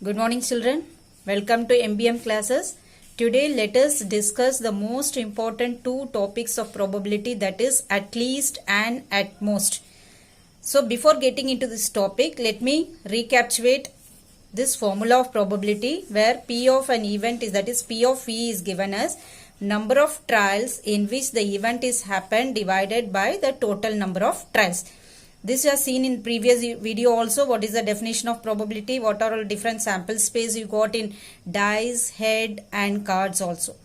Good morning children. Welcome to MBM classes. Today let us discuss the most important two topics of probability, that is at least and at most. So before getting into this topic, let me recapitulate this formula of probability where P of an event is, that is P of E, is given as number of trials in which the event is happened divided by the total number of trials. This you have seen in previous video also. What is the definition of probability? What are all different sample space you got in dice, head and cards also.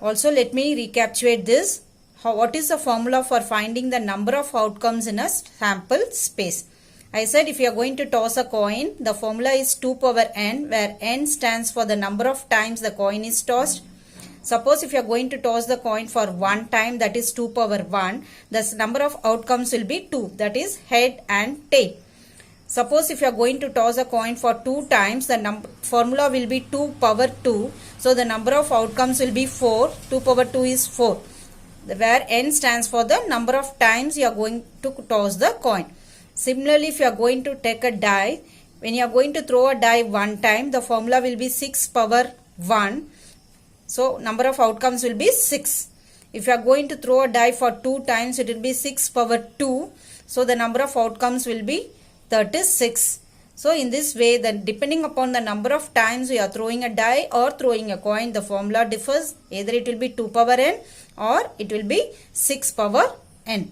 Also let me recapitulate this. What is the formula for finding the number of outcomes in a sample space? I said if you are going to toss a coin, the formula is 2 power n, where n stands for the number of times the coin is tossed. Suppose if you are going to toss the coin for one time, that is 2 power 1, the number of outcomes will be 2, that is head and tail. Suppose if you are going to toss a coin for 2 times, the formula will be 2 power 2. So the number of outcomes will be 4. 2 power 2 is 4, where n stands for the number of times you are going to toss the coin. Similarly, if you are going to take a die, when you are going to throw a die one time, the formula will be 6 power 1. So number of outcomes will be 6. If you are going to throw a die for 2 times, it will be 6 power 2. So the number of outcomes will be 36. So in this way, then depending upon the number of times we are throwing a die or throwing a coin, the formula differs. Either it will be 2 power n or it will be 6 power n.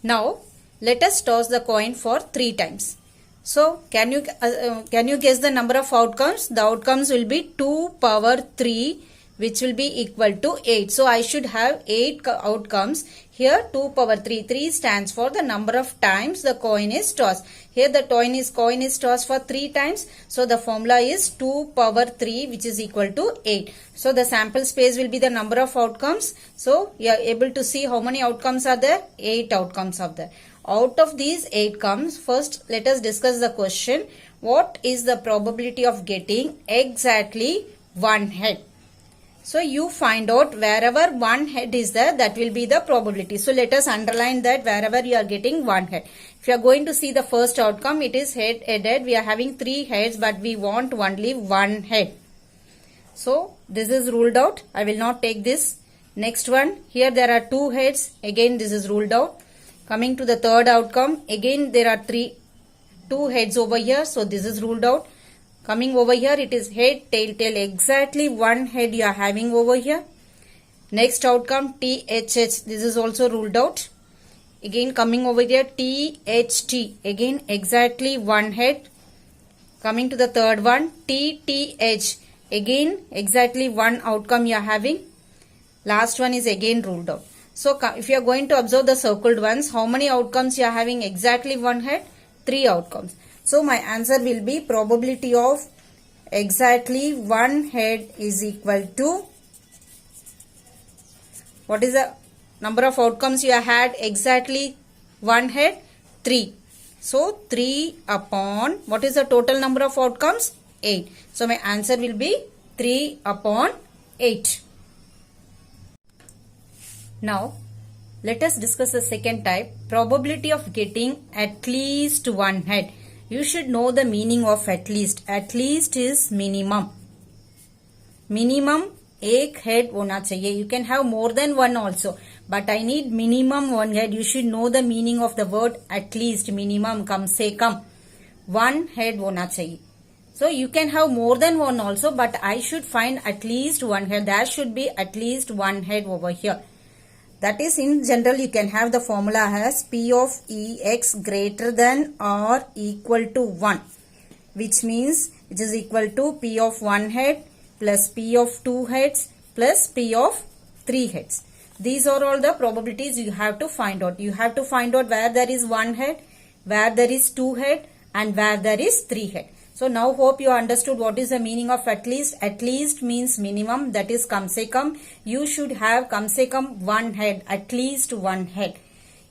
Now let us toss the coin for 3 times. So can you guess the number of outcomes? The outcomes will be 2 power 3, which will be equal to 8. So I should have 8 outcomes. Here 2 power 3. 3 stands for the number of times the coin is tossed. Here the coin is tossed for 3 times. So the formula is 2 power 3, which is equal to 8. So the sample space will be the number of outcomes. So you are able to see how many outcomes are there? 8 outcomes are there. Out of these 8 comes, first let us discuss the question. What is the probability of getting exactly one head? So you find out wherever one head is there, that will be the probability. So let us underline that wherever you are getting one head. If you are going to see the first outcome, it is head. We are having 3 heads, but we want only one head. So this is ruled out. I will not take this. Next one, here there are 2 heads. Again this is ruled out. Coming to the third outcome, again there are 2 heads over here. So this is ruled out. Coming over here, it is head, tail, tail. Exactly one head you are having over here. Next outcome, THH. This is also ruled out. Again coming over here, THT. Again exactly one head. Coming to the third one, TTH. Again exactly one outcome you are having. Last one is again ruled out. So if you are going to observe the circled ones, how many outcomes you are having exactly one head? 3 outcomes. So my answer will be probability of exactly one head is equal to, what is the number of outcomes you have had exactly one head? 3. So 3 upon, what is the total number of outcomes? 8. So my answer will be 3 upon 8. Now let us discuss the second type, probability of getting at least one head. You should know the meaning of at least. At least is minimum. Minimum एक head होना चाहिए. You can have more than one also, but I need minimum one head. You should know the meaning of the word at least. Minimum, कम से कम one head होना चाहिए. So you can have more than one also, but I should find at least one head. There should be at least one head over here. That is, in general, you can have the formula as P of Ex greater than or equal to 1, which means it is equal to P of 1 head plus P of 2 heads plus P of 3 heads. These are all the probabilities you have to find out. You have to find out where there is 1 head, where there is 2 head and where there is 3 head. So now hope you understood what is the meaning of at least. At least means minimum, that is kam se kam. You should have kam se kam one head, at least one head.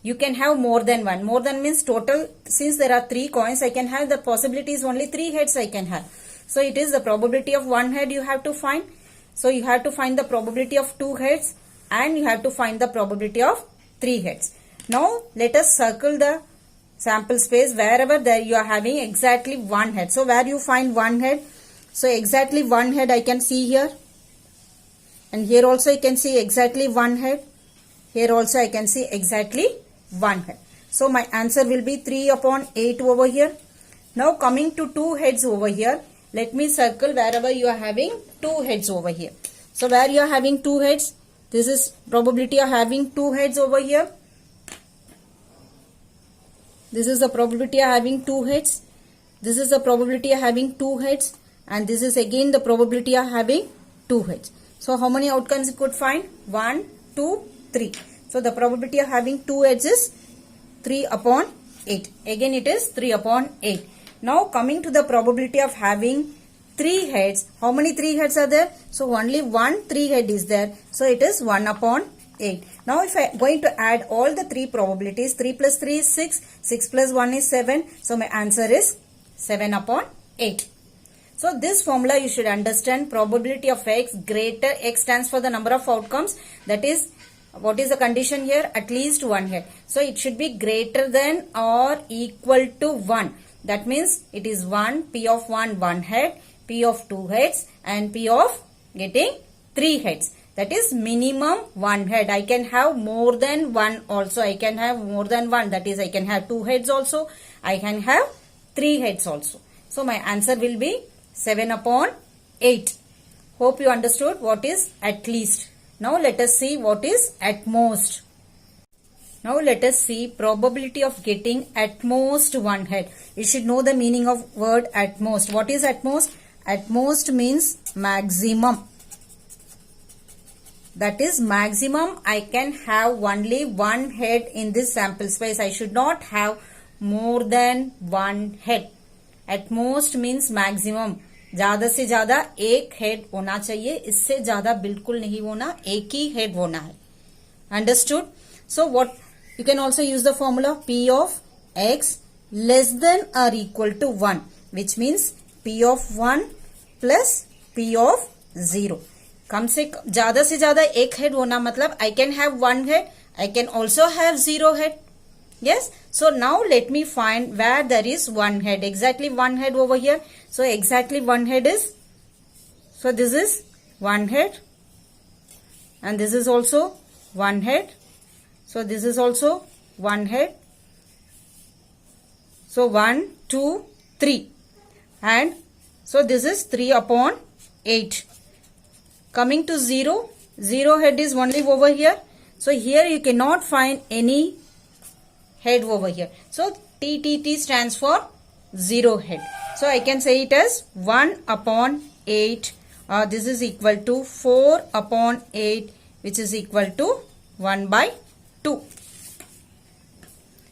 You can have more than one. More than means total, since there are 3 coins, I can have the possibilities only 3 heads I can have. So it is the probability of one head you have to find. So you have to find the probability of 2 heads and you have to find the probability of 3 heads. Now let us circle the sample space, wherever there you are having exactly one head. So where you find one head, so exactly one head I can see here, and here also I can see exactly one head, here also I can see exactly one head. So my answer will be 3 upon 8 over here. Now coming to two heads over here, let me circle wherever you are having two heads over here. So where you are having two heads, this is probability of having two heads over here. This is the probability of having two heads. This is the probability of having two heads. And this is again the probability of having two heads. So how many outcomes you could find? 1, 2, 3. So the probability of having two heads is 3 upon 8. Again it is 3 upon 8. Now coming to the probability of having 3 heads. How many 3 heads are there? So only one 3 head is there. So it is 1 upon 8. Now if I am going to add all the 3 probabilities, 3 plus 3 is 6, 6 plus 1 is 7. So my answer is 7 upon 8. So this formula you should understand. Probability of x greater, x stands for the number of outcomes. That is, what is the condition here? At least one head. So it should be greater than or equal to 1. That means it is 1, p of 1, 1 head, p of 2 heads, and p of getting 3 heads. That is minimum 1 head. I can have more than 1 also. I can have more than 1. That is, I can have 2 heads also. I can have 3 heads also. So my answer will be 7 upon 8. Hope you understood what is at least. Now let us see what is at most. Now let us see probability of getting at most one head. You should know the meaning of word at most. What is at most? At most means maximum. That is maximum I can have only one head in this sample space. I should not have more than one head. At most means maximum. ज्यादा से ज्यादा एक head होना चाहिए, इससे ज्यादा बिल्कुल नहीं होना, एक ही हेड होना है. Understood? So what you can also use the formula p of x less than or equal to 1, which means p of 1 plus p of 0. कम से ज्यादा एक हेड होना मतलब I can have one head, I can also have 0 head. Yes. So now let me find where there is one head. Exactly one head over here. So exactly one head is, so this is one head, and this is also one head. So this is also one head. So 1, 2, 3, and so this is 3 upon 8. Coming to 0, 0 head is only over here. So here you cannot find any head over here. So TTT stands for 0 head. So I can say it as 1 upon 8. This is equal to 4 upon 8, which is equal to 1 by 2.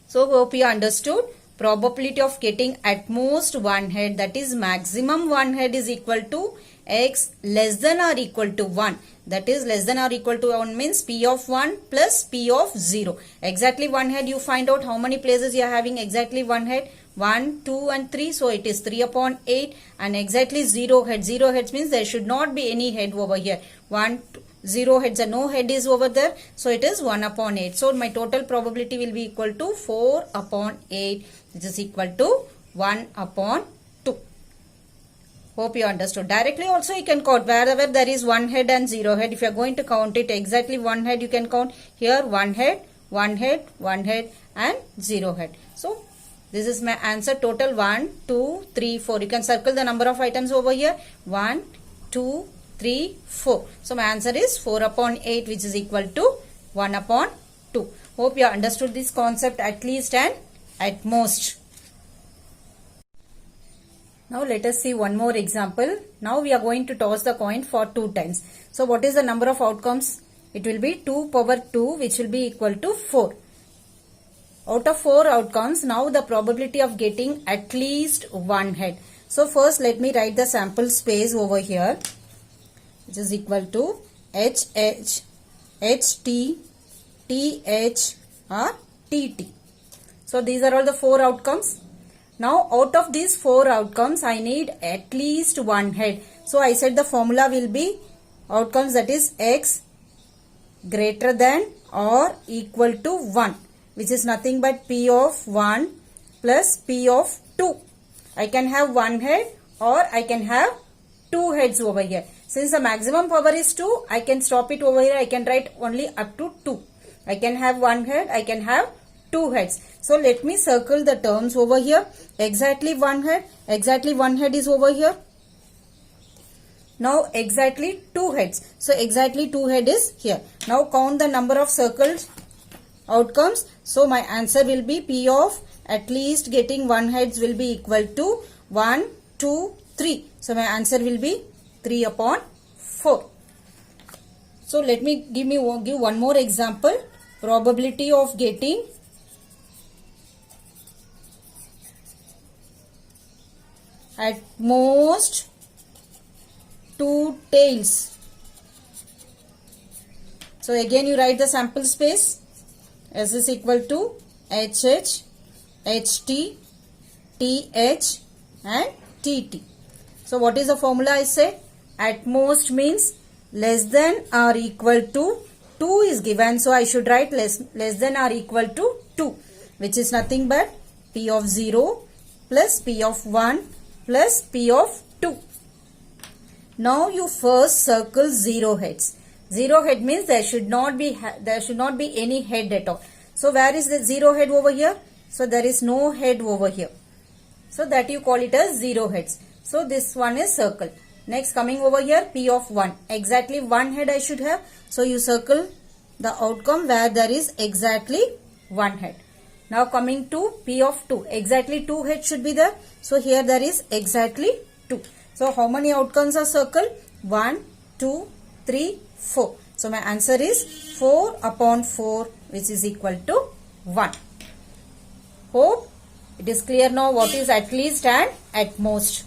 So hope you understood. Probability of getting at most one head, that is maximum one head, is equal to x less than or equal to 1. That is less than or equal to 1 means p of 1 plus p of 0. Exactly one head, you find out how many places you are having exactly one head. 1, 2 and 3. So it is 3 upon 8, and exactly 0 head. 0 heads means there should not be any head over here. 1, 0 heads and no head is over there. So it is 1 upon 8. So my total probability will be equal to 4 upon 8, which is equal to 1 upon 2. Hope you understood. Directly also you can count wherever there is one head and 0 head. If you are going to count it exactly one head, you can count here one head, one head, one head and 0 head. So this is my answer. Total 1, 2, 3, 4. You can circle the number of items over here. 1, 2, 3, 4. So my answer is 4 upon 8, which is equal to 1 upon 2. Hope you understood this concept at least and at most. Now let us see one more example. Now we are going to toss the coin for 2 times. So what is the number of outcomes? It will be 2 power 2, which will be equal to 4. Out of 4 outcomes, now the probability of getting at least one head. So first let me write the sample space over here, which is equal to HH, HT, TH or TT. So these are all the 4 outcomes. Now out of these 4 outcomes, I need at least one head. So I said the formula will be outcomes, that is x greater than or equal to 1, which is nothing but p of 1 plus P of 2. I can have one head or I can have two heads over here. Since the maximum power is 2, I can stop it over here. I can write only up to 2. I can have one head, I can have two heads. So let me circle the terms over here. Exactly one head is over here. Now exactly two heads. So exactly two head is here. Now count the number of circled outcomes. So my answer will be P of at least getting one heads will be equal to 1, 2, 3. So my answer will be 3 upon 4. So let me give one more example. Probability of getting at most 2 tails. So again you write the sample space. S is equal to HH, HT, TH and TT. So what is the formula I said? At most means less than or equal to 2 is given. So I should write less than or equal to 2, which is nothing but P of 0 plus P of 1 plus P of 2. Now you first circle 0 heads. 0 head means there should not be any head at all. So where is the 0 head over here? So there is no head over here. So that you call it as 0 heads. So this one is circle. Next coming over here, P of 1. Exactly one head I should have. So you circle the outcome where there is exactly one head. Now coming to P of 2. Exactly two heads should be there. So here there is exactly 2. So how many outcomes are circled? 1, 2, 3, 4. So my answer is 4 upon 4, which is equal to 1. Hope it is clear now what is at least and at most.